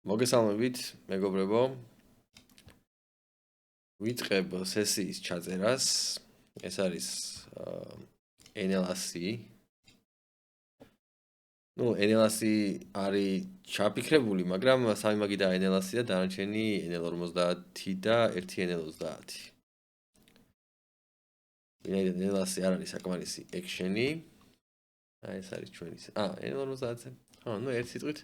მოგესალმებით, მეგობრებო. ვიწყებ სესიის ჩაწერას. ეს არის NLAC. NLAC არის ჩაფიქრებული, მაგრამ სამი მაგი და NLAC და დანარჩენი NL50 და 1 NL30. ვინაიდან NLAC არ არის საკმარისი action-ი. ეს არის ჩვენი. NL50-ზე. ერთ სიტყვით.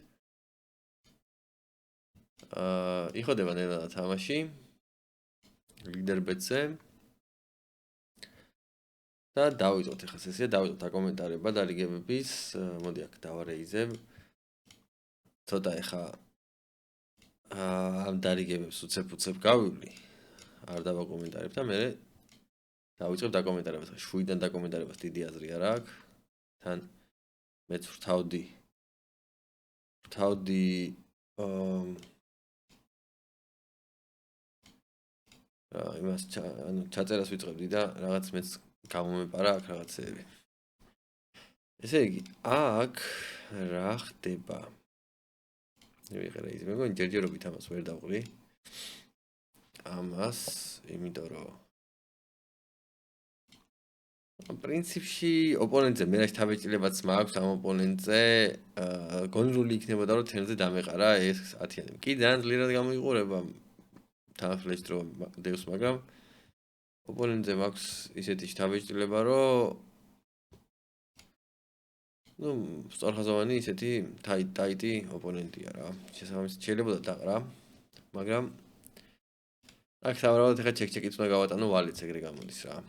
იხოდება ნელა თამაში. ლიდერბეტზე. და დავიწყოთ ახლა სესია, დავიწყოთ აკომენტარება და რიგებების, მოდი აქ დავარეიზებ. ცოტა ახლა ამ დარიგებებს უცებ გავივლი. არ დავაკომენტარებ და მე დავიწყებ დაკომენტარებას. 7-დან დაკომენტარებას დიდი აზრი არ აქვს. თან მეც ვრთავდი იმას ჩაწერას ვიწყებდი და რაღაც მეც გამომეპარა აქ რაღაცეები. ესე იგი, აქ რა ხდება? ვიღერა ის მეგონი ჯერჯერობით ამას ვერ დავყრი. ამას, იმიტომ რომ პრინციპში ოპონენტზე მე რა თავეჭილებაც მაქვს ამ ოპონენტზე, გონრული იქნებოდა რომ თემზე დამეყარა ეს 10-იანი. კი ძალიან ძლიერად გამოიყურება თანხლებს დრო დევს, მაგრამ ოპონენტზე მაქვს ისეთი თავეჭილება, რომ სწორხაზოვანი ისეთი ტაიტი ოპონენტია რა. შესაბამისად შეიძლება დაყრა, მაგრამ აქ თავარაუდ ახლა ჩეკ-ჩეკიც უნდა გავატანო ვალიც ეგრე გამოდის რა.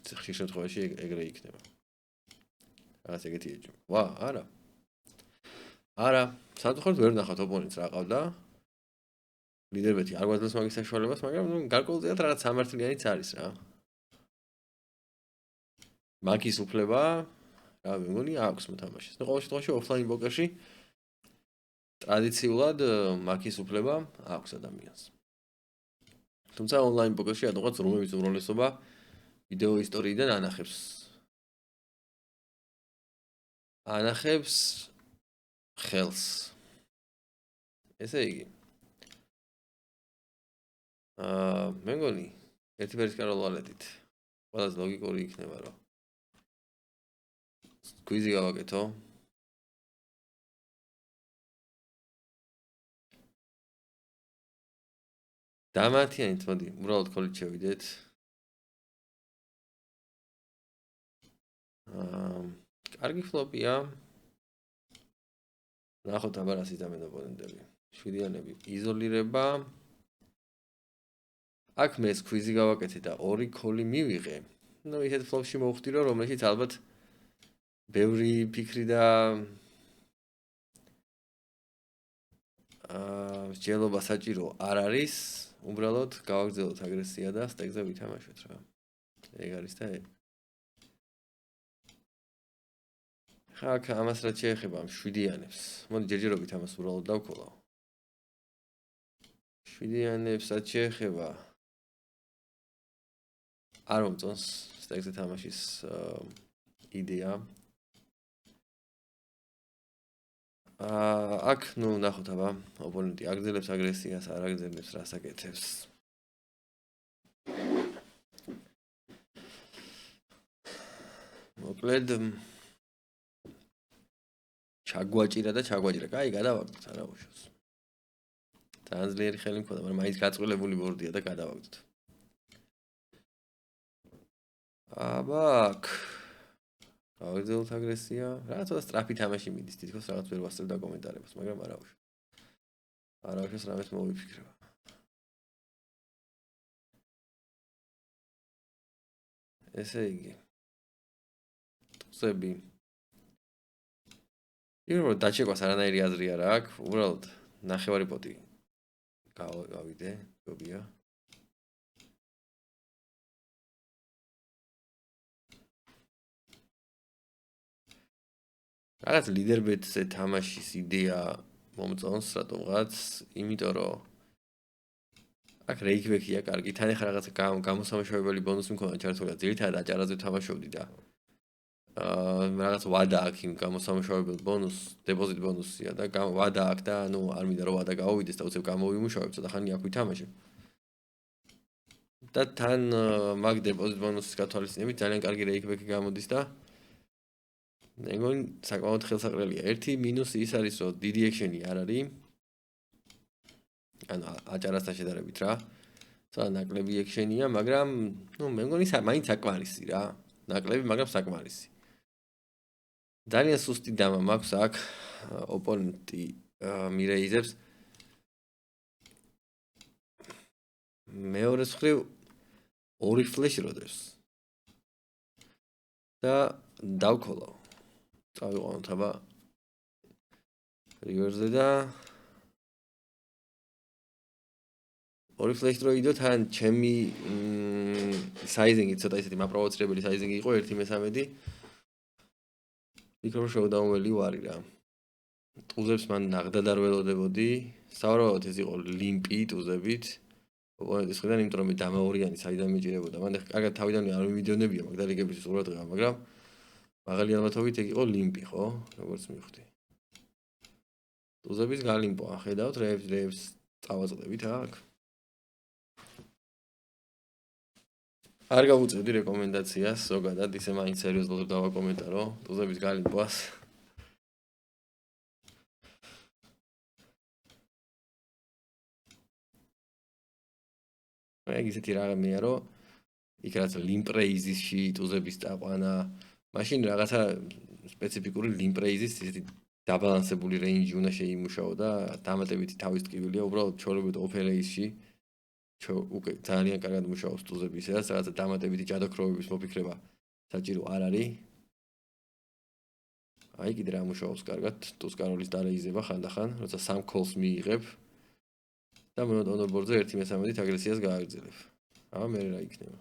ხშირ შემთხვევაში ეგრე იქნება. რაღაც ეგეთი ეჭვი. არა. სამწუხაროდ ვერ ნახავთ ოპონენტს რა ყავდა. ლიდერბეტი არ გვაძლევს მაგის საშუალებას, მაგრამ გარკვეულწილად რაღაც სამართლიანიც არის რა. მაგის უფლება რა მეგონი აქვს მოთამაშეს. ყოველ შემთხვევაში ოფლაინ პოკერში ტრადიციულად მაგის უფლება აქვს ადამიანს. თუმცა ონლაინ პოკერში რადგან რომების უმრავლესობა ვიდეო ისტორიიდან ანახებს ხელს. ესე იგი მე მგონი ერთი ვერტიკალურ ვალეტით ყველაზე ლოგიკური იქნება რომ კვიზი გავაკეთო. დამათიანით მოდი უბრალოდ ქოლით შევიდეთ. კარგი ფლოპია. ნახოთ აბა რა სიტამენ ოპონენტები. 7-იანები იზოლირება. აქ მე კვიზი გავაკეთე და 2 ქოლი მივიღე. ისეთ ფლოპში მოვხდი რომ რომელშიც ალბათ ბევრი ფიქრი და მსჯელობა საჭირო არ არის. უბრალოდ გავაგრძელოთ აგრესია და სტეკზე ვითამაშოთ რა. ეგ არის და ეგ. ხა ამას რაც შეეხება ამ 7-იანებს. მოდი ჯერჯერობით ამას უბრალოდ დავქოლავ. 7-იანებს რაც შეეხება არ მომწონს სტეკზე თამაშის იდეა. აქ ნახოთ აბა ოპონენტი აგრძელებს აგრესიას, არ აგრძელებს რას აკეთებს. მოკლედ ჩაგვაჭირა. კაი, გადავაგდოთ, არა უშავს. ძალიან ძლიერი ხელი მქონდა, მაგრამ მაინც გაწყვილებული ბორდია და გადავაგდოთ. აბა აქ გავაგრძელოთ აგრესია. რა ცოტა სწრაფი თამაში მიდის, თითქოს რაღაც ვერ ვასწრებ დაკომენტარებას, მაგრამ არა უშავს რამეს მოვიფიქრება. ესე იგი ტუზები პირველად დაჩეკვას არანაირი აზრი არ აქვს, უბრალოდ ნახევარი პოტი გავიდე, გობია. რაღაც ლიდერბეტზე თამაშის იდეა მომწონს რატომღაც, იმიტომ რომ აქ რეიქბექია კარგი, თან ახლა რაღაც გამოსამუშავებელი ბონუსი მქონდა ჩართული, ძირითადად აჭარაზე თამაშობდი და რაღაც ვადა აქვს იმ გამოსამუშავებელ დეპოზიტ ბონუსია და ვადა აქვს და ანუ არ მინდა რომ ვადა გავუვიდეს და უცებ გამოვიმუშავებ, ცოტა ხანი აქ ვითამაშებ. და თან მაგ დეპოზიტ ბონუსის გათვალისწინებით ძალიან კარგი რეიკბექი გამოდის და მე მგონი საკმაოდ ხელსაყრელია. ერთი მინუსი ის არის, რომ დიდი ექშენი არ არის. ანუ აჭარასთან შედარებით რა. ცოტა ნაკლები ექშენია, მაგრამ ნუ მე მგონი მაინც საკმარისი რა. ნაკლები, მაგრამ საკმარისი. ძალიან სუსტი დამა მაქვს აქ ოპონენტი მირეიზებს. მეორე მხრივ ორი ფლეში როდებს. და დავქოლავ. წავიყვანოთ აბა რივერზე და ორი ფლეში რო იდო თან ჩემი საიზინგი ცოტა ისეთი მაპროვოცირებელი საიზინგი იყო 1/13. ვიქნებ რომ შოუდაუნველი ვარი რა. ტუზებს მან ნაღდად არ ველოდებოდი. სავარაუდოდ ეს იყო ლიმპი ტუზებით. ოპონენტის მხრიდან, იმიტომ რომ მე დამაორიანი საიდან მიჭირებოდა. მან კარგად თავიდანვე არ მივიდევნებია მაგდალიგების ყურადღება, მაგრამ მაღალი ალბათობით ეგ იყო ლიმპი, ხო? როგორც მივხვდი. ტუზების გალიმპოა, ხედავთ რეებს წავაწყდებით აქ. არ გავუწევდი რეკომენდაციას, ზოგადად ისე მაინც სერიოზულად დავაკომენტარო ტუზების გალიმპოას. ეგ ისეთი რაღაცია, რომ იქ რაც ლიმპრეიზისში ტუზების დაყვანა, მაშინ რაღაცა სპეციფიკური ლიმპრეიზის ისეთი დაბალანსებული რეინჯი უნდა შეიმუშაო და დამატებითი თავის ტკივილია, უბრალოდ ჩორობეთ ოფელეისში. უკვე ძალიან კარგად მუშაობს ტუზები, სადაც რაღაცა დამატებითი ჯადოქროვების მოფიქრება საჭირო არ არის. აი კიდე რა მუშაობს კარგად, ტუსკაროლის დარეიზება ხანდახან, როცა სამ კოლს მიიღებ და მონოტონურ ბორდზე 1/13 აგრესიას გააგრძელებ. აბა მე რა იქნება?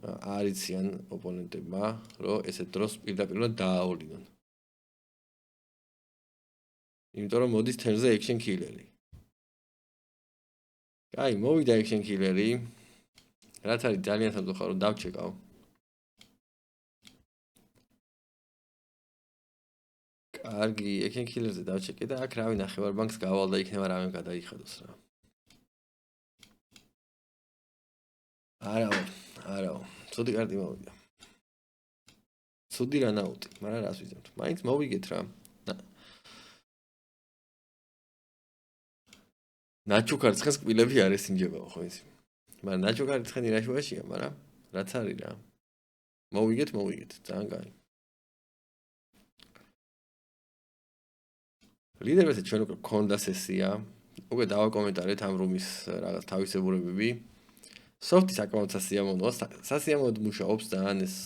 არიციან ოპონენტებმა, რომ ესეთ დროს პირდაპირ დააოლინონ. იმიტომ რომ მოდის თერზე ექშენ კილერი. კაი, მოვიდა ექშენ კილერი. რაც არის ძალიან სამწუხარო, დავჩეკავ. კარგი, ექშენ კილერზე დავჩეკე და აქ რავი ნახევარბანკს გავალ და იქნება რამე გადაიხადოს რა. არაო, ცუდი კარტი მოვიდა. ცუდი რანაუტი, მაგრამ რას ვიზამთ? მაინც მოვიგეთ რა. ნაჩუქარ ცხენს კბილები არ ესინჯებაო ხო ისი. მაგრამ ნაჩუქარი ცხენი რა შუაშია, მაგრამ რაც არის რა. მოვიგეთ, ძალიან კაი. ლიდერებსა ჩვენ უკვე გქონდა სესია. უკვე დავაკომენტარეთ ამ რუმის რაღაც თავისებურებები. სოფტი საკმაოდ სასიამოვნოა, სასიამოვნოდ მუშაობს ძალიან ეს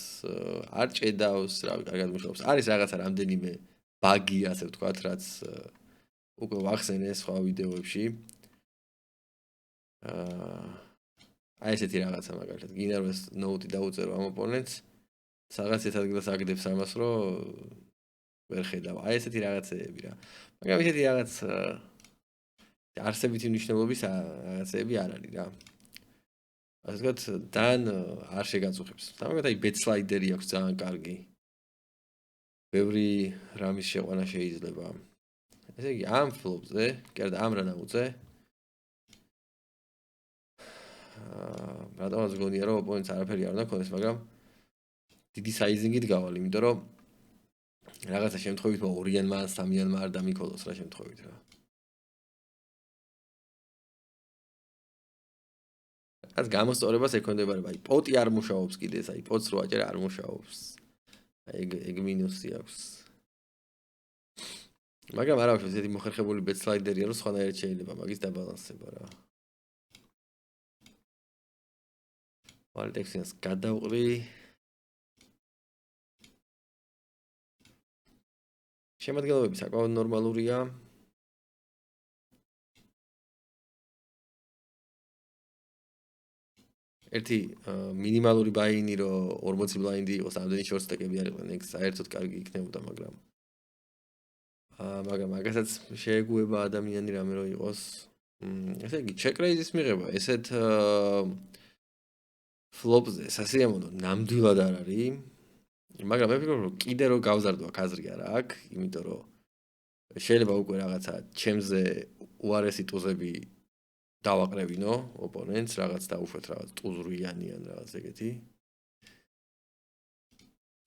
არ ჭედავს, რავი, კარგად მუშაობს. არის რაღაცა რამდენიმე ბაგი, ასე ვთქვათ, რაც უკვე ვახსენე სხვა ვიდეოებში. აი ესეთი რაღაცა მაგალითად, გინდა რომ ეს ნოუთი დაუწერო ამ ოპონენტს, რაღაც ერთ ადგილას აგდებს ამას, რომ ვერ ხედავ. აი ესეთი რაღაცეები რა. მაგრამ ესეთი რაღაც არსებითი მნიშვნელობის რაღაცეები არ არის რა. ასე ვთქვათ, ძალიან არ შეგაწუხებს. თამამად აი ბეთ სლაიდერი აქვს ძალიან კარგი. ბევრი რამის შეყვანა შეიძლება. ესე იგი, ამ ფლოპზე, კი არა, ამ რანაუტზე რატომაც გონია რომ ოპონენტს არაფერი არ უნდა ქონდეს, მაგრამ დიდი საიზინგით გავალ, იმიტომ რომ რაღაცა შემთხვევით მო 2-იანმა, 3-იანმა არ დამიქოლოს რა შემთხვევით რა. რაც გამოსწორებას ექონდებარება, აი პოტი არ მუშაობს კიდე, აი პოტს რო აჭერ არ მუშაობს. ეგ მინუსი აქვს. მაგრამ არა ვშევ, ესეთი მოხერხებული ბეთ სლაიდერია, რომ სხვანაირად შეიძლება მაგის დაბალანსება რა. ვალტექსიანს გადავყრი. შემადგენლობები საკმაოდ ნორმალურია. ერთი მინიმალური ბაინი რომ 40 ბლაინდი იყოს, ამდენი შორტ სტეკები არ იყვნენ, ეგ საერთოდ კარგი იქნებოდა, მაგრამ მაგასაც შეეგუება ადამიანი რამე რო იყოს. ესე იგი, ჩეკ რეიზის მიღება, ესეთ ფლოპზე სასიამოვნო ნამდვილად არ არის, მაგრამ მე ვფიქრობ, რომ კიდე რო გავზარდო აქ აზრი არა აქ, იმიტომ რომ შეიძლება უკვე რაღაცა ჩემზე უარესი ტუზები დავაყრევინო ოპონენტს, რაღაც დაუშვეთ რაღაც ტუზრიანი ან რაღაც ეგეთი.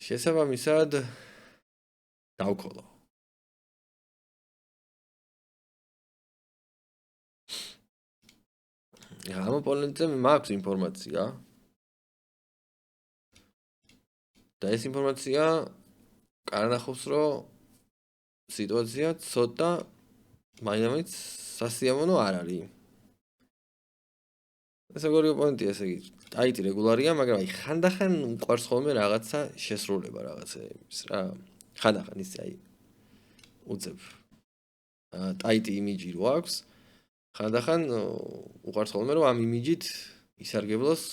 შესაბამისად დავქოლო. ამ ოპონენტზე მაქვს ინფორმაცია. და ეს ინფორმაცია კარნახობს, რომ სიტუაცია ცოტა მაინც სასიამოვნო არ არის. ეს როგორი ოპონენტია, ესე იგი, ტაიტი რეგულარია, მაგრამ აი ხანდახან უყვარს ხოლმე რაღაცა შესრულება რაღაცეების რა. ხანდახან ისე აი უცებ ტაიტი იმიჯი რო აქვს, ხანდახან უყვარს ხოლმე რომ ამ იმიჯით ისარგებლოს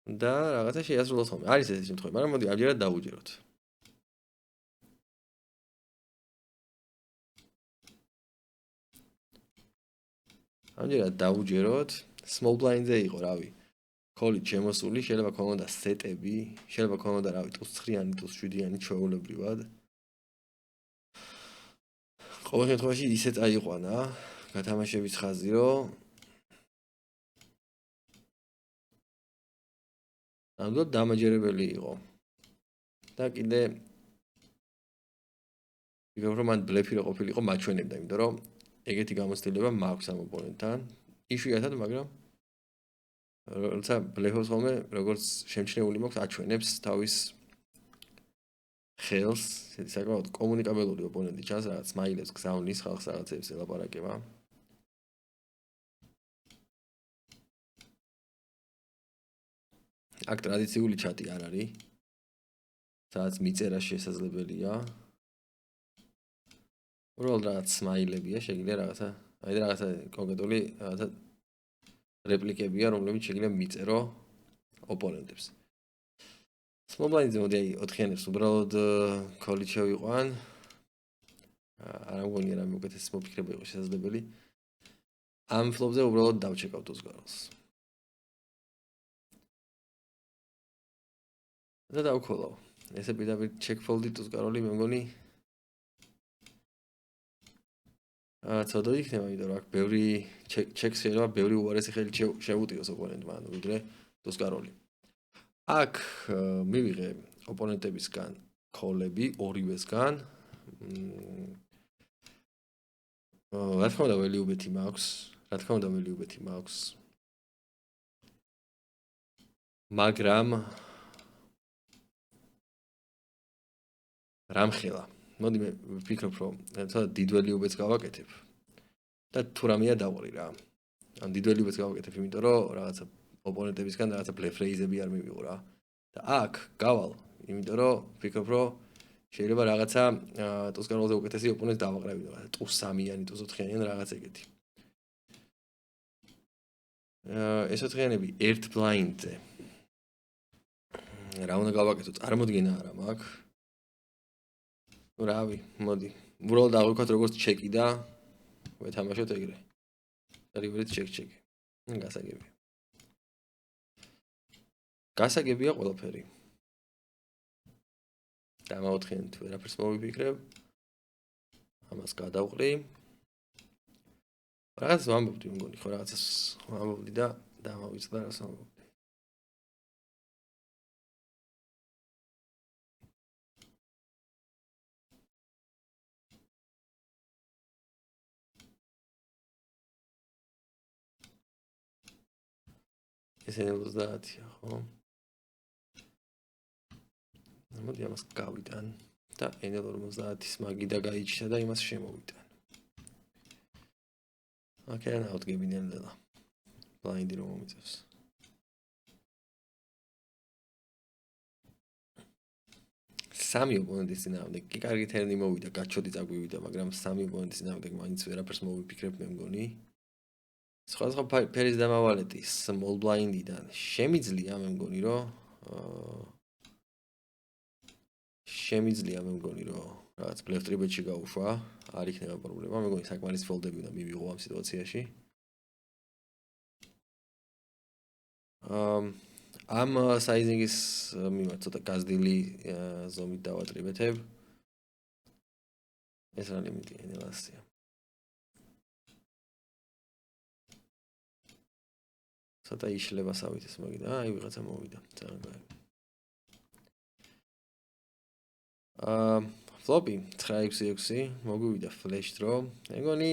და რაღაცა შეასრულოს ხოლმე. არის ესეთი შემთხვევა, მაგრამ მოდი ამჯერად დავუჯეროთ. ამჯერად დავუჯეროთ. small blind-ზე იყო, რავი. კოლი შემოსული, შეიძლება ქონოდა სეტები, შეიძლება ქონოდა, რავი, ტუს 9-იანი, ტუს 7-იანი ჩვეულებრივად. ყოველ შემთხვევაში ისე წაიყვანა გათამაშების ხაზი, რომ ნამდვილად დამაჯერებელი იყო. და კიდე ვიგებ რომ მან ბლეფი რო ყოფილიყო მაჩვენებდა, იმიტომ რომ ეგეთი გამოცდილება მაქვს ამ ოპონენტთან. იშვიათად, მაგრამ როცა ბლეფობს ხოლმე, როგორც შემჩნეული მაქვს, აჩვენებს თავის ხელს, საკმაოდ კომუნიკაბელური ოპონენტი ჩანს, რაღაც სმაილებს გზავნის, ხალხს რაღაცებს ელაპარაკება. აქ ტრადიციული ჩატი არ არის. სადაც მიწერა შესაძლებელია. უბრალოდ რაღაც სმაილებია, შეგიძლია რაღაცა, აი რაღაცა კონკრეტული რაღაცა რეპლიკებია, რომლებიც შეგიძლია მიწერო ოპონენტებს. small blind-ზე მოდი აი 4-იანებს უბრალოდ კოლი შევიყვან. არ მგონია რა მოკეთეს მოფიქრება იყო შესაძლებელი. ამ ფლოპზე უბრალოდ დავჩეკავ ტუზგაროლს. და დავქოლო. ესე პირდაპირ check fold-ი ტუზგაროლი მე მგონი ცოტა იქნება, იმიტომ რომ აქ ბევრი check შეიძლება ბევრი უარესი ხელი შეუტიოს ოპონენტმა, ანუ ვიდრე ტუზგაროლი. აქ მივიღე ოპონენტებისგან კოლები ორივესგან. რა თქმა უნდა value bet-ი მაქვს. მაგრამ რამხელა. მოდი მე ვფიქრობ, რომ ცოტა დიდ value bet-ს გავაკეთებ. და თუ რამეა დავყრი რა. ან დიდ value bet-ს გავაკეთებ, იმიტომ რომ რაღაცა ოპონენტებისგან რაღაცა bluff raise-ები არ მივიღო რა. და აქ გავალ, იმიტომ რომ ვფიქრობ, რომ შეიძლება რაღაცა ტუზგაროლზე უკეთესი ოპონენტს დავაყრევინო, რა ტუს 3-იანი, ტუს 4-იანი ან რაღაც ეგეთი. ეს 4-იანები ერთ blind-ზე. რა უნდა გავაკეთო? წარმოდგენა არა მაქვს. რავი, მოდი. უბრალოდ აღვიქვათ როგორც ჩეკი და ვეთამაშოთ ეგრე. რივერით ჩეკ. გასაგებია. გასაგებია ყველაფერი. დამაოთხიანთ ვერაფერს მოვიფიქრებ. ამას გადავყრი. რაღაც ვამბობდი მგონი, ხო რაღაცას ვამბობდი და დამავიწყდა რას ვამბობდი. ესე 30-ია, ხო? მოდი ამას გავიტან და NL50-ის მაგიდა გაიჩნდა და იმას შემოვიტან. აკეა ავდგებინენ და ბლაინდი რომ მომიწევს. სამი ოპონენტის წინააღმდეგ კი კარგი თერნი მოვიდა, გაჩოდი წაგვივიდა, მაგრამ სამი ოპონენტის წინააღმდეგ მაინც ვერაფერს მოვიფიქრებ მე მგონი. სხვადასხვა ფერის დამავალეთი small blind-დან შემიძლია მე მგონი, რომ რაღაც bluff tribet-ში გავუშვა, არ იქნება პრობლემა, მე მგონი საკმარისი fold-ები უნდა მივიღო ამ სიტუაციაში. ამ საიზინგის მიმართ ცოტა გაზრდილი ზომით დავატრიბეთებ. ეს რა ლიმიტია, ინელასია. ცოტა იშლება სავით ეს მაგიდა. აი ვიღაცა მოვიდა. ძალიან კარგი. ფლოპი 9x6 მოგვივიდა ფლეშ დრო. მეგონი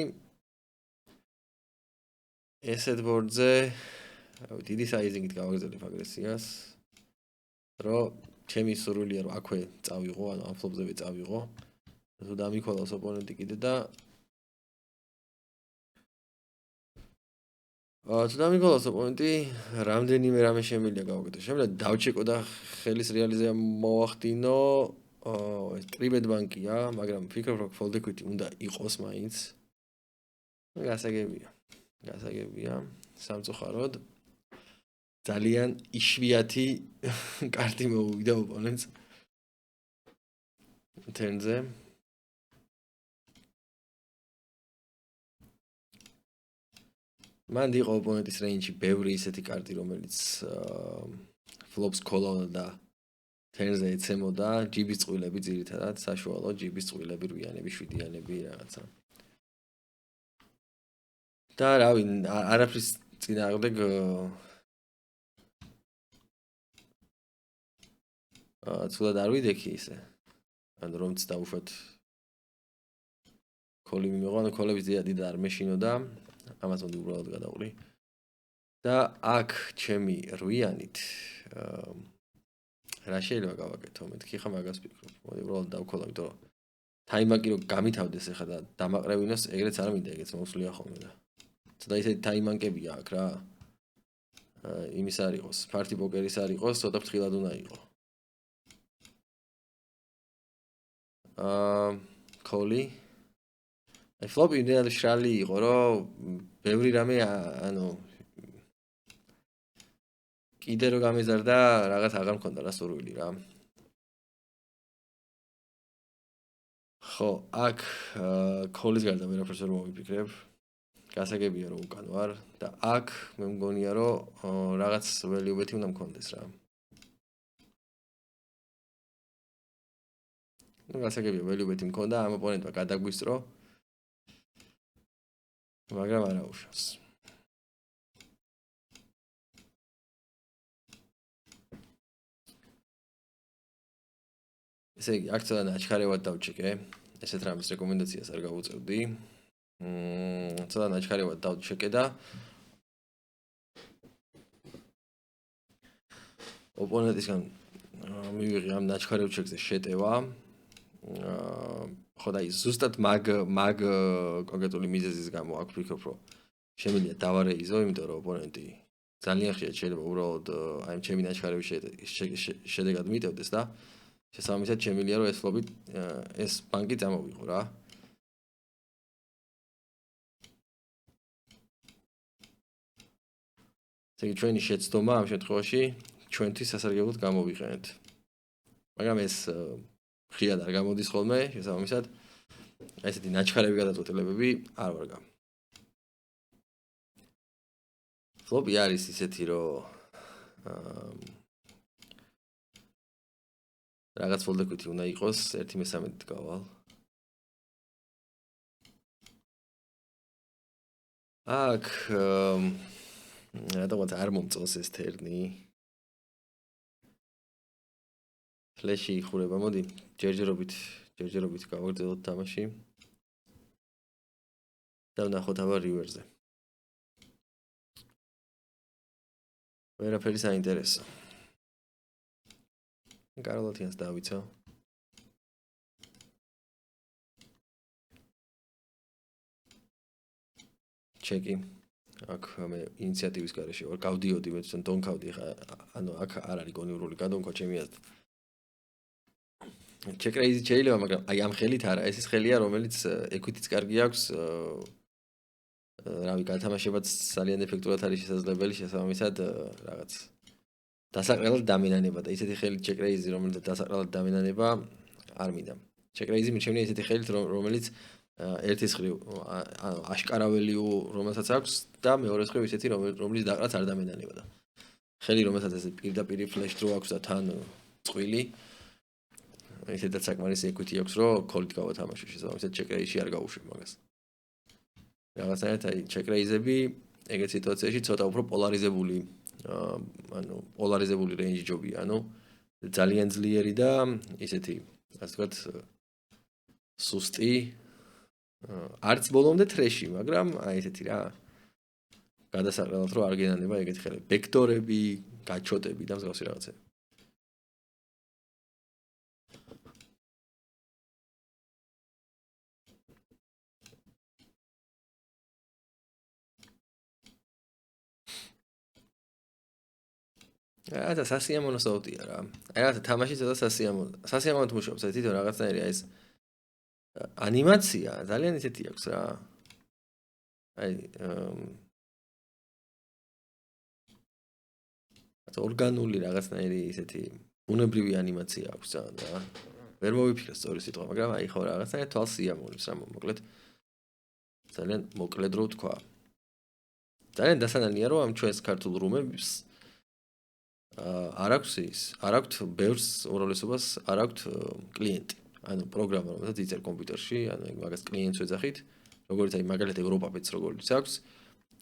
ესეთ ბორდზე დიდი საიზინგით გავაგრძელებ აგრესიას. რომ ჩემი სურვილია რომ აქვე წავიღო, ანუ ამ ფლოპზევე წავიღო. თუ დამიქოლავს ოპონენტი კიდე და თუ დამიქოლავს ოპონენტი, რამდენიმე რამე შემიძლია გავაკეთო. შემიძლია დავჩეკო და ხელის რეალიზება მოვახდინო. ეს ტრიბეტ ბანკია, მაგრამ ფიქრობ რომ fold equity უნდა იყოს მაინც. გასაგებია. სამწუხაროდ ძალიან იშვიათი კარტი მოუვიდა ოპონენტს turn-ზე. მან იყო ოპონენტის რეინჯში ბევრი ისეთი კარტი, რომელიც ფლოპს ქოლავდა და turn-ზე ეცემოდა ჯიბის წყვილები ძირითადად, საშუალო ჯიბის წყვილები, რვიანები, შვიდიანები რაღაცა. და რავი, არაფრის წინააღმდეგ ცუდად არ ვიდექი ისე. ან რომც დაუშვათ კოლი მიმეღო, ანუ კოლების დიდი არ მეშინოდა. ამას მოდი უბრალოდ გადავყრი. და აქ ჩემი რვიანით რა შეიძლება გავაკეთო? მეთქი ხა მაგას ვფიქრობ. მოდი უბრალოდ დავქოლა, იმიტომ რომ ტაიმაკი რო გამითავდეს ახლა და დამაყრევინოს, ეგრეც არ მინდა, ეგეც მოსვლია ხოლმე და. ცოტა ისეთი ტაიმანკებია აქ რა. იმის არ იყოს, ფარტი პოკერის არ იყოს, ცოტა ფრთხილად უნდა იყოს. კოლი აი ფლოპი იმდენად შრალი იყო, რომ ბევრი რამე ანუ კიდე რო გამეზარდა, რაღაც აღარ მქონდა რა სურვილი რა. ხო, აქ კოლის გარდა ვერაფერს ვერ მოვიფიქრებ. გასაგებია რომ უკან ვარ და აქ მე მგონია რომ რაღაც value bet-ი უნდა მქონდეს რა. ну გასაგებია value bet-ი მქონდა, ამ ოპონენტმა გადაგვისწრო. მაგრამ არა უშავს. ესე იგი, აქ ცოტა ნაჩქარევად დავჩეკე. ესეთ რამის რეკომენდაციას არ გავუწევდი. ცოტა ნაჩქარევად დავჩეკე და ოპონენტისგან მივიღე ამ ნაჩქარევ ჩეკზე შეტევა. ხო და ის ზუსტად მაგ კონკრეტული მიზეზის გამო აქ ვფიქრობ, რომ შემიძლია დავარეიზო, იმიტომ რომ ოპონენტი ძალიან ხშირად შეიძლება უბრალოდ აი ჩემი ნაჩქარევის შედეგად მიტევდეს და შესაბამისად შემიძლია რომ ეს ფლოპი ეს ბანკი წამოვიღო რა. ესე იგი ჩვენი შეცდომა ამ შემთხვევაში ჩვენთვის სასარგებლოდ გამოვიყენეთ. მაგრამ ეს ხშირად არ გამოდის ხოლმე, შესაბამისად ესეთი ნაჩქარები გადაწყვეტილებები არ ვარ გამ. ფლოპი არის ისეთი, რომ რაღაც fold equity უნდა იყოს, 1/13 გავალ. აქ რატომაც არ მომწონს ეს თერნი. ფლეში იხურება, მოდი, ჯერჯერობით გავაგრძელოთ თამაში. და ვნახოთ აბა რივერზე. ვერაფერი საინტერესო. კარლოთიანს დავიცო. ჩეკი. აქ მე ინიციატივის გარეშე ვარ, გავდიოდი, მე თვითონ დონქავდი ხა, ანუ აქ არ არის გონივრული გადონქვა ჩემი აზრით. check raise შეიძლება, მაგრამ აი ამ ხელით არა, ეს ის ხელია, რომელიც equity-ც კარგი აქვს, რავი, გათამაშებაც ძალიან ეფექტურად არის შესაძლებელი, შესაბამისად რაღაც დასაყრელად დამინანება და ისეთი ხელით check raise, რომელიც დასაყრელად დამინანება, არ მინდა. check raise მიჩემნია ისეთი ხელით, რომელიც ერთის ხრივ ანუ აშკარა value რომელსაც აქვს და მეორეს ხრივ ისეთი, რომელიც დაყრაც არ დამინანებოდა. ხელი რომელსაც ეს პირდაპირ ფლეშ დრო აქვს და თან წყვილი ესეთაც საკმარისი equity აქვს რომ call-ით გავათამაშო შესაბამისად check-raise-ში არ გავუშვებ მაგას რაღაცნაირად აი check-raise-ები ეგეთ სიტუაციაში ცოტა უფრო პოლარიზებული ანუ პოლარიზებული range ჯობია ანუ ძალიან ძლიერი და ისეთი ასე ვთქვათ სუსტი არც ბოლომდე ტრეში მაგრამ აი ესეთი რა გადასაყრელად რომ არ გენანება ეგეთი ხელები ბექტორები გაჩოტები და მსგავსი რაღაცები და სასიამოვნო საუთია რა. აი რა თამაში ცოტა სასიამოვნო მუშაობს, აი თვითონ რაღაცნაირი აი ეს ანიმაცია ძალიან ისეთი აქვს რა. აი ორგანული რაღაცნაირი ისეთი ბუნებრივი ანიმაცია აქვს ძალიან რა. ვერ მოვიფიქრე სწორი სიტყვა, მაგრამ აი ხო რაღაცნაირად თვალს სიამოვნებს რა მოკლედ. ძალიან მოკლედ რო ვთქვა. ძალიან დასანანია რომ ამ ჩვენს ქართულ რუმებს არ აქვს ბევრს უმრავლესობას არ აქვს კლიენტი. ანუ პროგრამა რომელსაც იწერს კომპიუტერში, ანუ მაგას კლიენტს ვეძახით, როგორც აი მაგალითად ევროპაბეთს როგორც აქვს.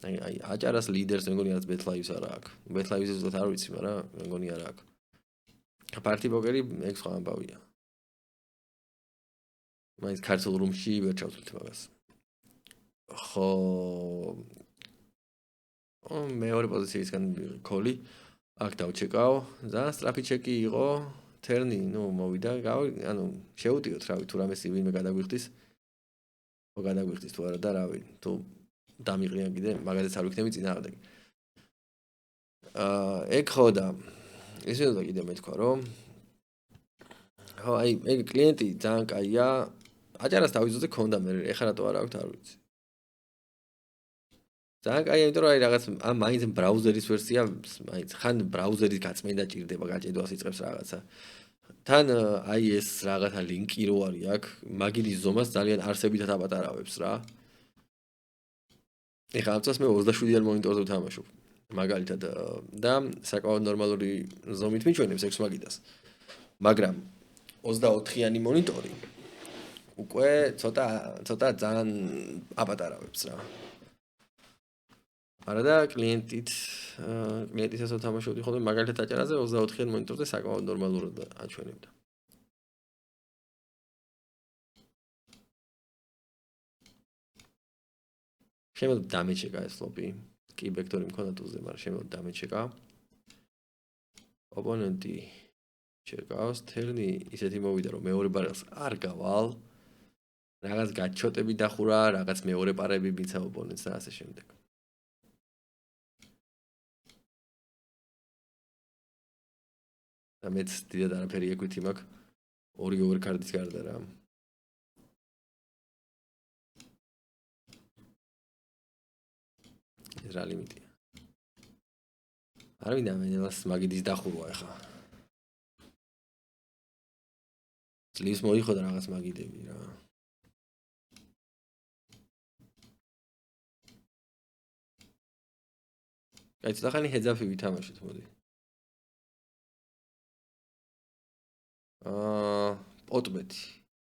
აი აჭარას ლიდერს მეგონი რაც ბეთლაივს არა აქვს. ბეთლაივს ზუსტად არ ვიცი, მაგრამ მეგონი არა აქვს. პარტი პოკერი ეგ სხვა ამბავია. მაინც ქართულ რუმში ვერ ჩავთვლით მაგას. ხო მეორე პოზიციისგან კოლი აქ დავჩეკავ, ძალიან სწრაფი ჩეკი იყო, თერნი, მოვიდა, ანუ შეუტიოთ რავი, თუ რამეს ვინმე გადაგვიხდის. ხო გადაგვიხდის თუ არა და რავი, თუ დამიყრიან კიდე, მაგაზეც არ ვიქნები წინააღმდეგი. ეგ ხო და ისე უნდა კიდე მეთქვა, რომ ხო, აი, ეგ კლიენტი ძალიან კაია. აჭარას თავიზოზე ქონდა მე, ეხლა რატო არ აქვს, არ ვიცი. ძალიან კაია, იმიტომ რომ აი რაღაც ამ მაინც ბრაუზერის ვერსია, მაინც ხან ბრაუზერის გაწმენდა ჭირდება, გაჭედვას იწყებს რაღაცა. თან აი ეს რაღაცა ლინკი რო არის აქ, მაგილის ზომას ძალიან არსებითად აპატარავებს რა. ეხლა ამ წელს მე 27-დან მონიტორზე ვთამაშობ. მაგალითად და საკმაოდ ნორმალური ზომით მიჩვენებს 6 მაგიდას. მაგრამ 24-იანი მონიტორი უკვე ცოტა ძალიან აპატარავებს რა. არა და კლიენტისაც ვთამაშობდი ხოლმე მაგალითად აჭარაზე 24-იან მონიტორზე საკმაოდ ნორმალურად აჩვენებდა. შემოდი დამეჩეკა ეს ფლოპი. კი ვექტორი მქონდა ტულზე, მაგრამ შემოდი დამეჩეკა. ოპონენტი ჩეკავს, თერნი ისეთი მოვიდა რომ მეორე ბარელს არ გავალ. რაღაც გაჩოტები დახურა, რაღაც მეორე პარები მიცა ოპონენტს და ასე შემდეგ. და მეც დიდად არაფერი equity მაქვს. ორი overcard-ის გარდა რა. ეს რა ლიმიტია? არ მინდა მენელას მაგიდის დახურვა ახლა. ძლივს მოიხოდა რაღაც მაგიდები რა. აი ცოტახანი ჰეძაფი ვითამაშოთ მოდი. პოტბეთი.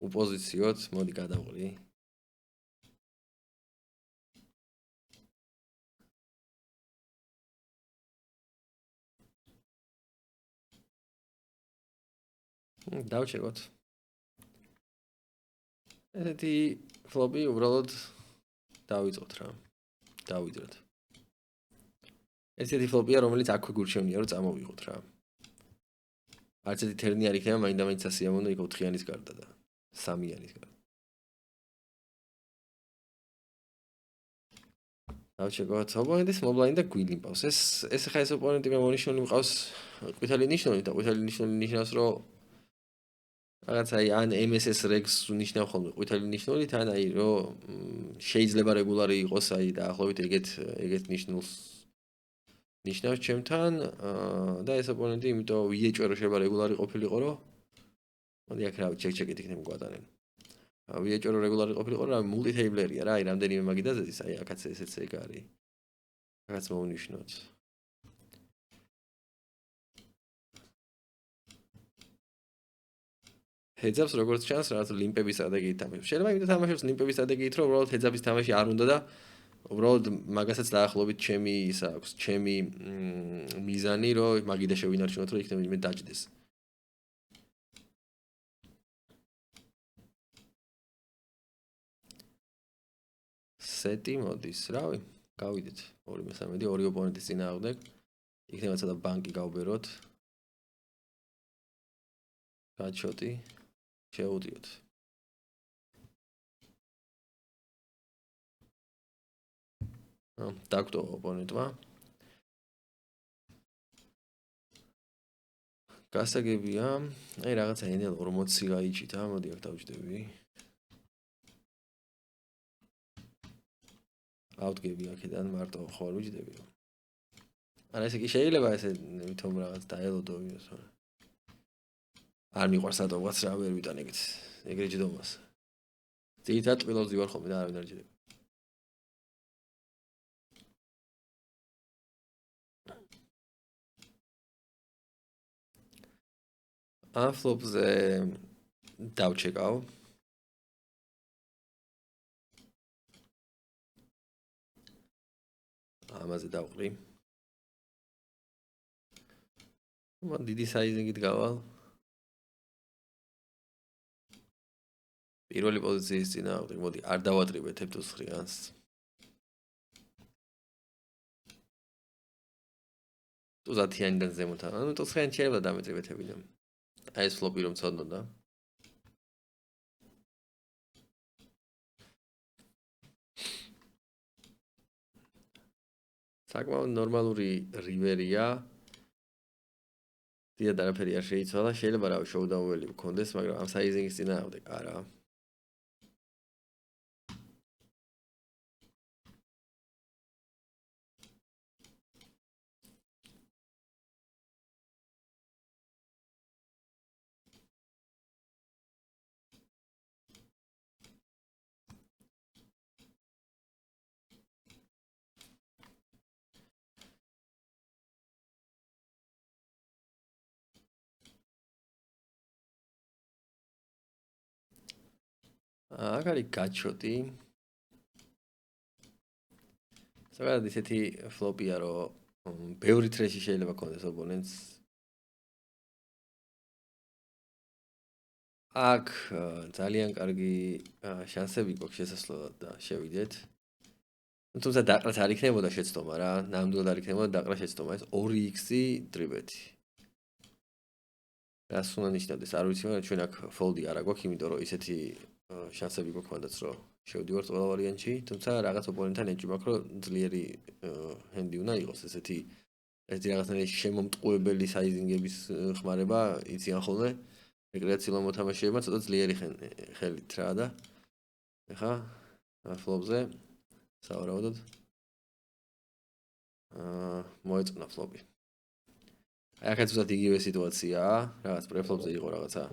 უპოზიციოთ, მოდი გადავყრი. დავჩეროთ. ესეთი ფლოპი უბრალოდ დავიწყოთ რა. დავიძროთ. ესეთი ფლოპია, რომელიც აქვე გურჩევნია რომ წამოვიღოთ რა. არც ერთი თერნი არ იქნება, მაინდა-მაინც სასიამოვნო იქ 4-იანის გარდა და 3-იანის გარდა. დავჩეკოთ, ოპონენტის მობლაინ და გვილი მყავს. ეს ხა ეს ოპონენტი მე მონიშნული მყავს ყვითელი ნიშნული და ყვითელი ნიშნული ნიშნავს რომ რაღაც აი ან MSS Rex ნიშნავ ხოლმე ყვითელი ნიშნულით, ან აი რომ შეიძლება რეგულარი იყოს აი დაახლოებით ეგეთ ნიშნულს ნიშნავს ჩემთან და ეს ოპონენტი იმიტომ ვიეჭვე რომ შეიძლება რეგულარი ყოფილიყო რომ მოდი აქ რა ჩეკით იქნებ გვატანენ. ვიეჭვე რომ რეგულარი ყოფილიყო რა მულტიტეიბლერია რა აი რამდენიმე მაგიდაზე ის აი აქაც ესეც ეგ არის. რაღაც მოვნიშნოთ. ჰეძაპს როგორც ჩანს, რაღაც ლიმპების სტრატეგიით თამაშობს. შეიძლება იმით თამაშობს ლიმპების სტრატეგიით, რომ უბრალოდ ჰეძაპის თამაში არ უნდა და უბრალოდ მაგასაც დაახლოებით ჩემი ის აქვს, ჩემი მიზანი, რომ მაგიდა შევინარჩუნოთ, რომ იქნებ მე დაჭდეს. სეტი მოდის, რავი, გავიდეთ 2-3, ორი ოპონენტის წინააღმდეგ. იქნება ცოტა ბანკი გავბეროთ. გაჩოტი შეუდიოთ. დაგვტო ოპონენტმა. გასაგებია, აი რაღაცა ენელ 40 გაიჩიტა, მოდი აქ დავჯდები. ავდგები აქედან მარტო ხوار ვიჯდები. არა ესე კი შეიძლება ესე თვითონ რაღაც დაელოდო ვინოს, მაგრამ არ მიყვარს ატომაც რა ვერ ვიტან ეგეთ. ეგრე ჯდომას. ძირითადად ტყილოზე ვარ ხოლმე და არავინ არ ჯდები. ამ ფლოპზე დავჩეკავ. ამაზე დავყრი. დიდი საიზინგით გავალ. პირველი პოზიციის წინააღმდეგ, მოდი არ დავატრიბეთებ თუ 9-ს. თუ 10-იანიდან ზემოთ, ანუ თუ 9-იანი შეიძლება დამეტრიბეთებინო. აი ეს ფლოპი რომ ცოდნოდა. საკმაოდ ნორმალური რივერია. დიად არაფერი არ შეიცვალა, შეიძლება რავი შოუდაუნველი მქონდეს, მაგრამ ამ საიზინგის წინააღმდეგ არა. აქ არის გაჩოტი. ზოგადად ისეთი ფლოპია, რომ ბევრი ტრეში შეიძლება ქონდეს ოპონენტს. აქ ძალიან კარგი შანსები გვაქვს შესასვლელად და შევიდეთ. თუმცა დაყრაც არ იქნებოდა შეცდომა რა, ნამდვილად არ იქნებოდა დაყრა შეცდომა, ეს 2x-ი ტრიბეთი. რას უნდა ნიშნავდეს, არ ვიცი, მაგრამ ჩვენ აქ ფოლდი არ აქვს, იმიტომ რომ ისეთი შანსები გვაქვს მანდაც რომ შევდივართ ყველა ვარიანტში, თუმცა რაღაც ოპონენტთან ეჭვი მაქვს, რომ ძლიერი ჰენდი უნდა იყოს, ესეთი რაღაცნაირი შემომტყუებელი საიზინგების ხმარება იციან ხოლმე რეკრეაციულ მოთამაშეებმა ცოტა ძლიერი ხელით რა და ეხა ფლოპზე სავარაუდოდ მოეწონა ფლოპი. აი აქაც უბრალოდ იგივე სიტუაციაა, რაღაც პრეფლოპზე იყო რაღაცა.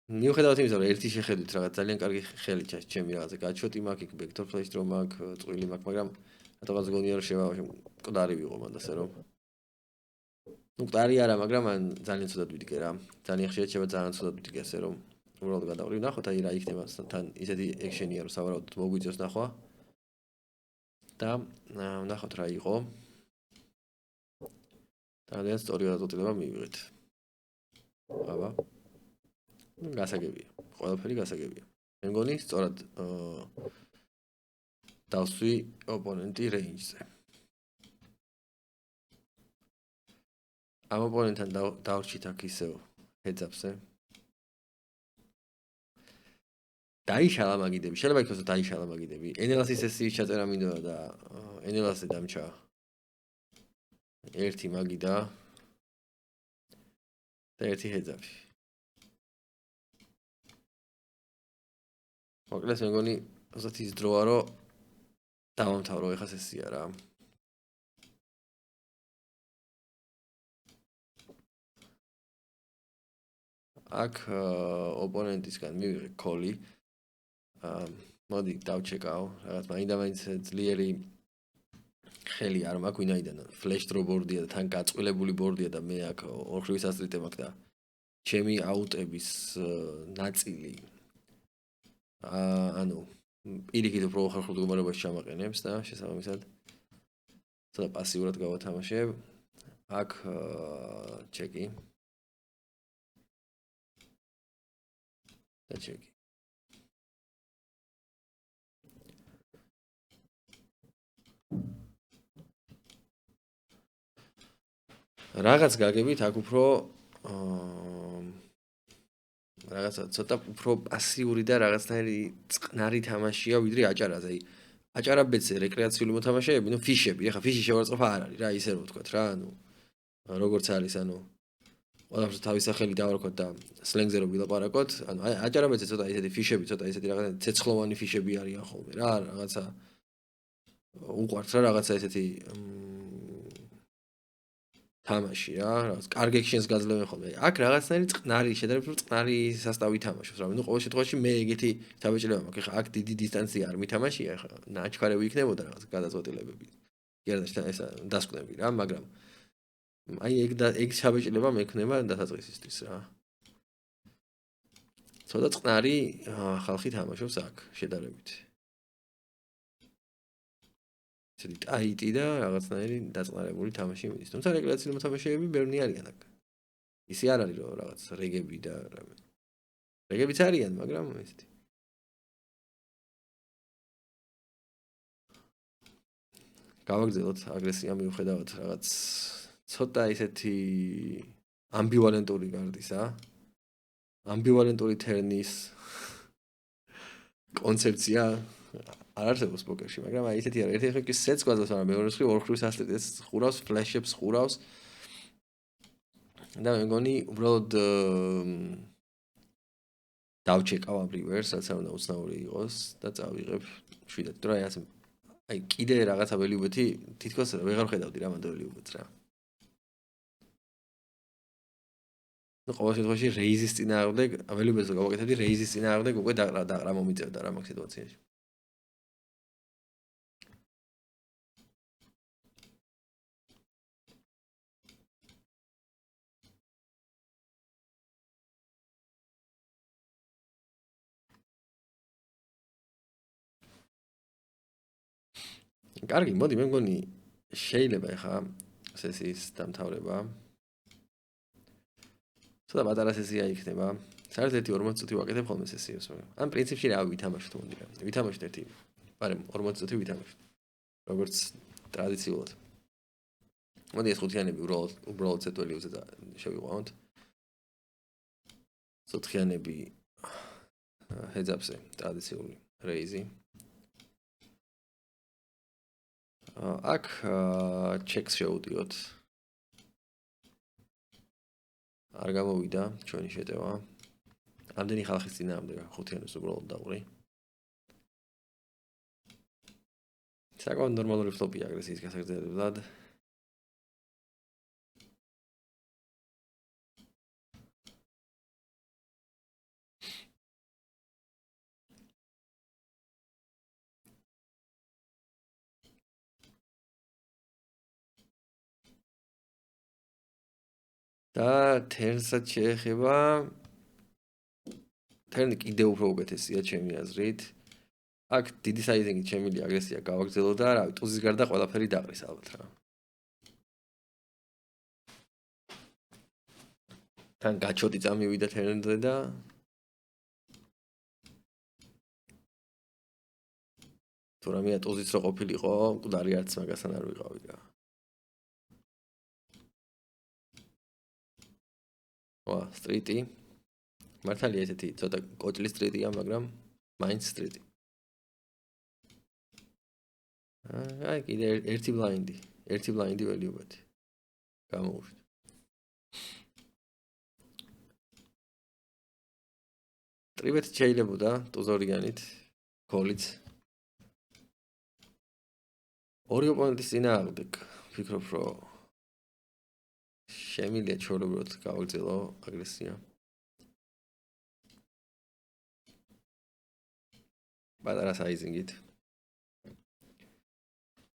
მიუხედავად იმისა, რომ ერთი შეხედვით რაღაც ძალიან კარგი ხელი ჩანს ჩემი რაღაცა გაჩოტი მაქვს, იქ ბექტორ ფლეშ დრო მაქვს, წვრილი მაქვს, მაგრამ რატოღაც გონია რომ მკვდარი ვიყო მანდასე რომ. ნუ მკვდარი არა, მაგრამ მან ძალიან ცუდად ვიდგე რა. ძალიან ხშირად შევა ძალიან ცუდად ვიდგე ასე რომ უბრალოდ გადავყრი. ნახოთ აი რა იქნება თან ისეთი ექშენია რომ სავარაუდოდ მოგვიწევს ნახვა. და ნახოთ რა იყო. და სწორი გადაწყვეტილება მივიღეთ. აბა. გასაგებია. ყველაფერი გასაგებია. მე მგონი სწორად დავსვი ოპონენტი რეინჯზე. ამ ოპონენტთან დავრჩით აქ ისევ ჰეძაპზე. დაიშალა მაგიდები. შეიძლება იქნას დაიშალა მაგიდები. ენელასის სესიის ჩაწერა მინდოდა და ენელასზე დამჭა. ერთი მაგიდა და ერთი ჰეძაპი. მოკლედ მე მგონი ზუსტად ის დროა რომ დავამთავრო ეხა სესია რა. აქ ოპონენტისგან მივიღე კოლი. მოდი დავჩეკავ, რაღაც მაინდა-მაინც ძლიერი ხელი არ მაქვს ვინაიდან ფლეშ დრო ბორდია და თან გაწყვილებული ბორდია და მე აქ ორხრივი სასტრიტე მაქვს და ჩემი აუტების ნაწილი ანუ პირიქით უფრო ხალხურ მდგომარეობაში ჩამაყენებს და შესაბამისად ცოტა პასიურად გავათამაშებ. აქ ჩეკი და ჩეკი. რაღაც გაგებით აქ უფრო რაღაცა ცოტა უფრო პასიური და რაღაცნაირი წყნარი თამაშია ვიდრე აჭარაზე. აი აჭარაბეთზე რეკრეაციული მოთამაშეები, ნუ ფიშები, ეხა ფიში შევარწყობა არ არის რა, ისე რომ ვთქვათ რა, ანუ როგორც არის, ანუ ყველაფერს თავის სახელი დავარქოთ და სლენგზე რომ ვილაპარაკოთ, ანუ აჭარაბეთზე ცოტა ისეთი ფიშები, ცოტა ისეთი რაღაცა ცეცხლოვანი ფიშები არიან ხოლმე რა, რაღაცა უყვართ რა რაღაცა ესეთი თამაში რა, რაღაც კარგ ექშენს გაძლევენ ხოლმე. აქ რაღაცნაირი წყნარი, შედარებით წყნარი სასტავი თამაშობს რა. ნუ ყოველ შემთხვევაში მე ეგეთი დაბეჭდება მაქვს. ეხლა აქ დიდი დისტანცია არ მითამაშია, ეხლა ნაჩქარევი იქნებოდა რაღაც გადაწყვეტილებები. კი არა და ესა დასკვნები რა, მაგრამ აი ეგ შაბეჭდება მექნება დასაწყისისთვის რა. ცოტა წყნარი ხალხი თამაშობს აქ შედარებით. ისეთი ტაიტი და რაღაცნაირი დაწყნარებული თამაში მიდის. თუმცა რეკრეაციული მოთამაშეები ბევრი არიან აქ. ისე არ არის რომ რაღაც რეგები და რამე. რეგებიც არიან, მაგრამ ესეთი. გავაგრძელოთ აგრესია მიუხედავად რაღაც ცოტა ისეთი ამბივალენტური გარდისა. ამბივალენტური თერნის კონცეფცია არ არსებობს პოკერში, მაგრამ აი ესეთი არის. ერთი ხრი სეტს გვაძლევს, მაგრამ მეორე ხრი ორ ხრის ასტეტს ხურავს, ფლეშებს ხურავს. და მე მგონი უბრალოდ დავჩეკავ ამ რივერს, რაც არ უნდა უცნაური იყოს და წავიღებ შვიდად. თუ რა ასე აი კიდე რაღაცა ველიუბეთი თითქოს ვეღარ ხედავდი რა მანდ ველიუბეთს რა. ну ყოველ შემთხვევაში რეიზის წინააღმდეგ ველიუბეთს გავაკეთებდი რეიზის წინააღმდეგ უკვე დაყრა მომიწევდა რა მაგ სიტუაციაში. კარგი, მოდი მე მგონი შეიძლება ეხა სესიის დამთავრება. ცოტა პატარა სესია იქნება. საერთოდ 40 წუთი ვაკეთებ ხოლმე სესიას, მაგრამ ან პრინციპში რა ვითამაშოთ მოდი რა. ვითამაშოთ ერთი, მაგრამ 40 წუთი ვითამაშოთ. როგორც ტრადიციულად. მოდი ეს ხუთიანები უბრალოდ ზეტველიუზე შევიყვანოთ. ხუთიანები ჰეძაპზე ტრადიციული რეიზი. აქ ჩეკს შევუდიოთ. არ გამოვიდა ჩვენი შეტევა. ამდენი ხალხის წინააღმდეგ ხუთიანებს უბრალოდ დავყრი. საკმაოდ ნორმალური ფლოპია აგრესიის გასაგრძელებლად. და თერნსაც შეეხება თერნი კიდე უფრო უკეთესია ჩემი აზრით. აქ დიდი საიზინგით შემილი აგრესია გავაგრძელო და რავი, ტუზის გარდა ყველაფერი დაყრის ალბათ რა. თან გაჩოტი წამივიდა თერნზე და თუ რამეა ტუზიც რო ყოფილიყო, მკვდარი არც მაგასთან არ ვიყავი რა. ვა, სტრიტი. მართალია ესეთი ცოტა კოჭლის სტრიტია, მაგრამ მაინც სტრიტი. აი კიდე ერთი ბლაინდი ველიუბეთი. გამოვუშვით. ტრიბეთი შეიძლებოდა ტუზორიანით, კოლიც. ორი ოპონენტის წინააღმდეგ ვფიქრობ, რომ შემიძლია ჩვეულებრივად გავაგრძელო აგრესია. პატარა საიზინგით.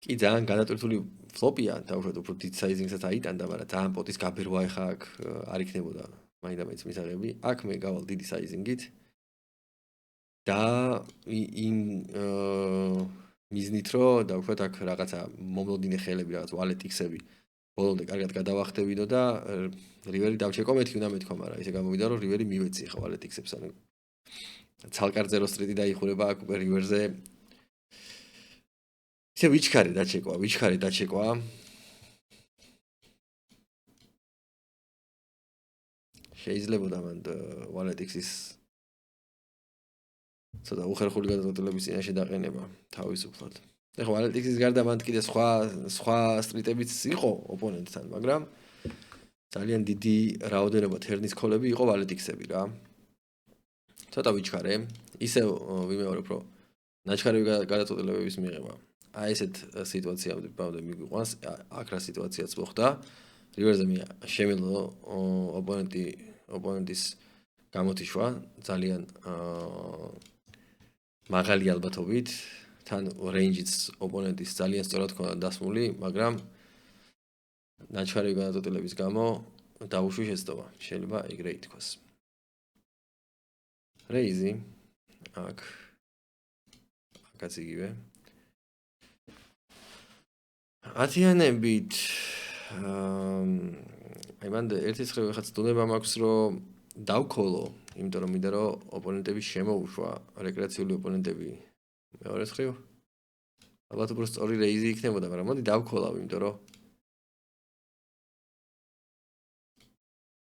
კი ძალიან გადატვირთული ფლოპია, დაუშვათ უფრო დიდ საიზინგსაც აიტანდა, მაგრამ ძალიან პოტის გაბერვა ეხა აქ არ იქნებოდა მაინდა-მაინც მისაღები. აქ მე გავალ დიდი საიზინგით და იმ მიზნით რომ დავუშვათ აქ რაღაცა მომლოდინე ხელები, რაღაც wallet X-ები ბოლომდე კარგად გადავახტევინო და რივერი დავჩეკო, მეთქი უნდა მეთქვა, მაგრამ ისე გამოვიდა რომ რივერი მივეცი ხა wallet X-ებს, ანუ ცალკარ 0 სტრიტი დაიხურება აქ უკვე რივერზე. ისე ვიჩქარი დაჩეკვა. შეიძლება მანდ wallet X-ის ცოტა უხერხული გადაწყვეტილების წინაშე დაყენება თავისუფლად. ეხლა wallet X-ის გარდა მანდ კიდე სხვა სტრიტებიც იყო ოპონენტთან, მაგრამ ძალიან დიდი რაოდენობა თერნის ქოლები იყო wallet X-ები რა. ცოტა ვიჩქარე, ისე ვიმეორებ, რომ ნაჩქარები გადაწყვეტილებების მიღება. აი ესეთ სიტუაციამდე მიგვიყვანს, აქ რა სიტუაციაც მოხდა. რივერზე მე შემილო ოპონენტის გამოთიშვა ძალიან მაღალი ალბათობით, თან რეინჯიც ოპონენტის ძალიან სწორად ქონდა დასმული, მაგრამ ნაჩქარები გადაწყვეტილების გამო დაუშვი შეცდომა. შეიძლება ეგრე ითქვას. რეიზი აქაც იგივე. ათიანებით აი მანდ ერთი ცხრილ ხაც დუნება მაქვს რომ დავქოლო, იმიტომ რომ მინდა რომ ოპონენტები შემოუშვა, რეკრეაციული ოპონენტები. მეორე ცხრილ ალბათ უფრო სწორი რეიზი იქნებოდა, მაგრამ მოდი დავქოლავ, იმიტომ რომ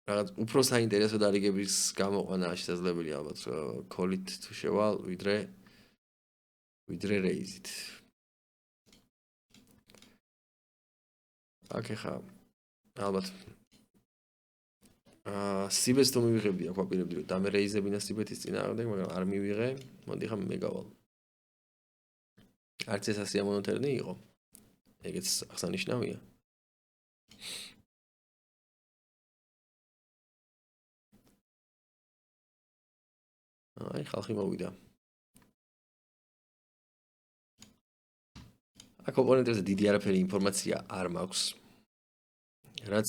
რაღაც უფრო საინტერესო დარიგების გამოყვანა შესაძლებელია ალბათ ქოლით თუ შევალ, ვიდრე რეიზით. აქ ხა ალბათ სიბეს თუ მივიღებდი, აქ ვაპირებდი რომ დამერეიზებინა სიბეთის წინააღმდეგ, მაგრამ არ მივიღე. მოდი ხა მე გავალ. არც ეს ასია მონოთერნი იყო. ეგეც აღსანიშნავია. აი ხალხი მოვიდა. აქ ოპონენტებზე დიდი არაფერი ინფორმაცია არ მაქვს. რაც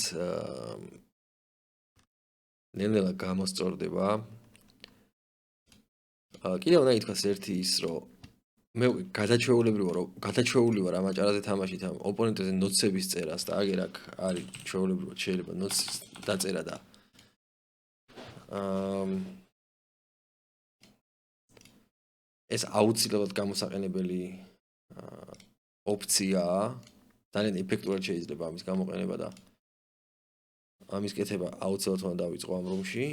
ნელ-ნელა გამოსწორდება. კიდევ უნდა ითქვას ერთი ის, რომ მე გადაჩვეული ვარ ამ აჭარაზე თამაშით, ამ ოპონენტებზე ნოცების წერას და აგერ აქ არის ჩვეულებრივად შეიძლება ნოცის დაწერა და ეს აუცილებლად გამოსაყენებელი ოპციაა. ძალიან ეფექტურად შეიძლება ამის გამოყენება და ამის კეთება აუცილებლად უნდა დავიწყო ამ რომში.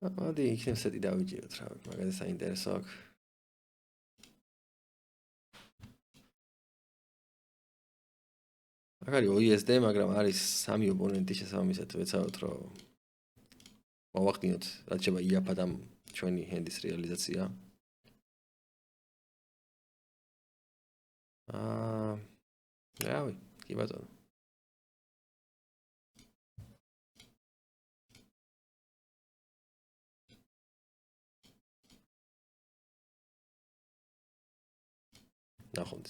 მოდი იქნებ სეტი დავიჭიროთ რა, მაგაზე საინტერესო აქვს. აქ არის OESD, მაგრამ არის სამი ოპონენტი შესაბამისად ვეცადოთ რომ მოვახდინოთ, რაც შეება იაფად ამ ჩვენი ჰენდის რეალიზაცია. რავი, კი ბატონო. ნახოთ.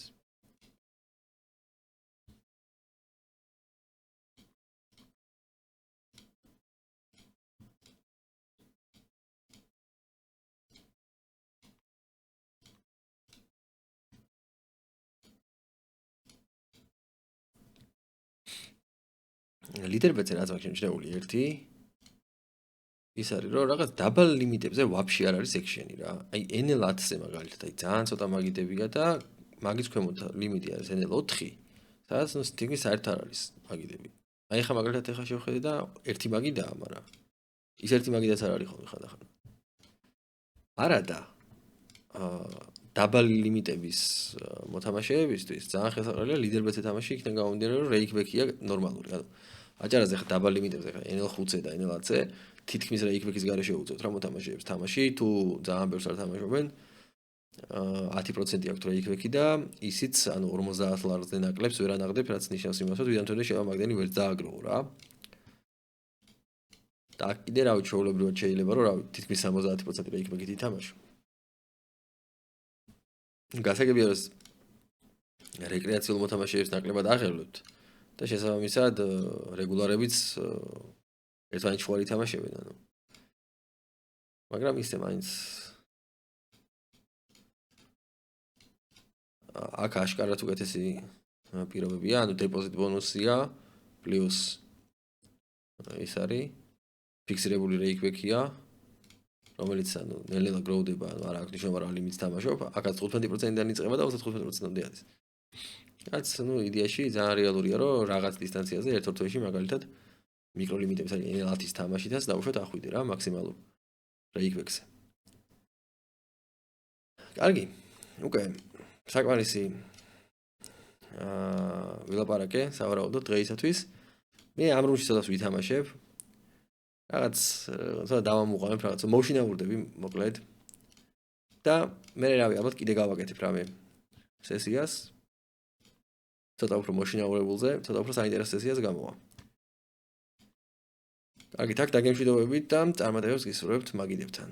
ლიდერბეტზე რაც მაქვს შემჩნეული ერთი ის არის რომ რაღაც დაბალ ლიმიტებზე ვაფშე არ არის ექშენი რა. აი NL10-ზე მაგალითად აი ძალიან ცოტა მაგიდებია და მაგის ქვემოთ ლიმიტი არის NL4, სადაც ნუ სტიგმი საერთოდ არ არის მაგიდები. აი ხა მაგალითად ეხა შევხედე და ერთი მაგიდაა, მაგრამ ის ერთი მაგიდაც არ არის ხოლმე ხანდახან. არადა დაბალი ლიმიტების მოთამაშეებისთვის ძალიან ხელსაყრელია ლიდერბეტზე თამაში იქიდან გამომდინარე რომ რეიქბექია ნორმალური. ანუ აჭარაზე ხა დაბალი ლიმიტებზე ხა NL5-ზე და NL10-ზე თითქმის რეიქბექის გარეშე უწევთ რა მოთამაშეებს თამაში თუ ძალიან ბევრს არ თამაშობენ 10% აქვს რეიქვექი და ისიც ანუ 50 ლარზე ნაკლებს ვერ ანაღდებ, რაც ნიშნავს იმას, რომ ვიდან თორე შევამაგდენი ვერ დააგროვო რა. და კიდე რავი ჩვეულებრივად შეიძლება რომ რავი თითქმის 70% რეიქვექით ითამაშო. გასაგებია რომ რეკრეაციულ მოთამაშეებს ნაკლებად აღელვებთ და შესაბამისად რეგულარებიც ერთმანეთს შუარი თამაშებენ ანუ. მაგრამ ისე მაინც აქ აშკარად უკეთესი პირობებია, ანუ დეპოზიტ ბონუსია პლუს ის არის ფიქსირებული რეიქვექია, რომელიც ანუ ნელ-ნელა გროვდება, ანუ არ აქვს ნიშნობა რა ლიმიტს თამაშობ, აქაც 15%-დან იწყება და 35%-მდე არის. რაც ну იდეაში ძალიან რეალურია, რომ რაღაც დისტანციაზე ერთ-ერთ თვეში მაგალითად მიკროლიმიტების არის 10-ის თამაშითაც დავუშვათ ახვიდე რა მაქსიმალურ რეიქვექზე. კარგი. უკვე საკმარისი ვილაპარაკე სავარაუდოდ დღეისათვის. მე ამ რუნში ცოტას ვითამაშებ. რაღაც ცოტა დავამუყამებ, რაღაც მოუშინაურდები მოკლედ. და მე რავი, ალბათ კიდე გავაკეთებ რამე სესიას. ცოტა უფრო მოშინაურებულზე, ცოტა უფრო საინტერესო სესიას გამოვა. კარგი, თაქ დაგემშვიდობებით და წარმატებებს გისურვებთ მაგიდებთან.